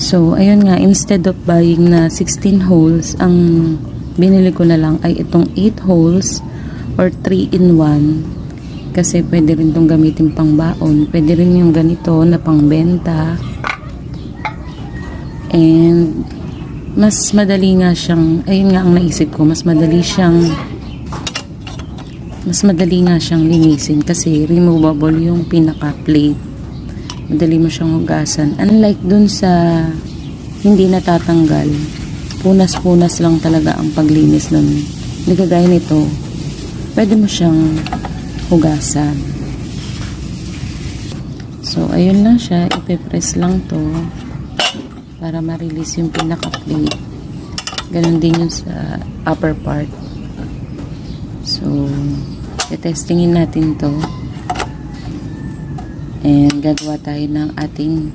So, ayun nga, instead of buying na 16 holes, ang binili ko na lang ay itong 8 holes or 3-in-1. Kasi pwede rin itong gamitin pang baon. Pwede rin yung ganito na pang benta. And mas madali nga siyang, ayun nga ang naisip ko, mas madali nga siyang linisin kasi removable yung pinaka plate. Madali mo siyang hugasan. Unlike dun sa hindi natatanggal, punas-punas lang talaga ang paglinis nun. Hindi kagaya nito, pwede mo siyang hugasan. So, ayun lang siya. Ipe-press lang to para ma-release yung pinaka-plate. Ganon din yung sa upper part. So, testingin natin to. And gagawa tayo ng ating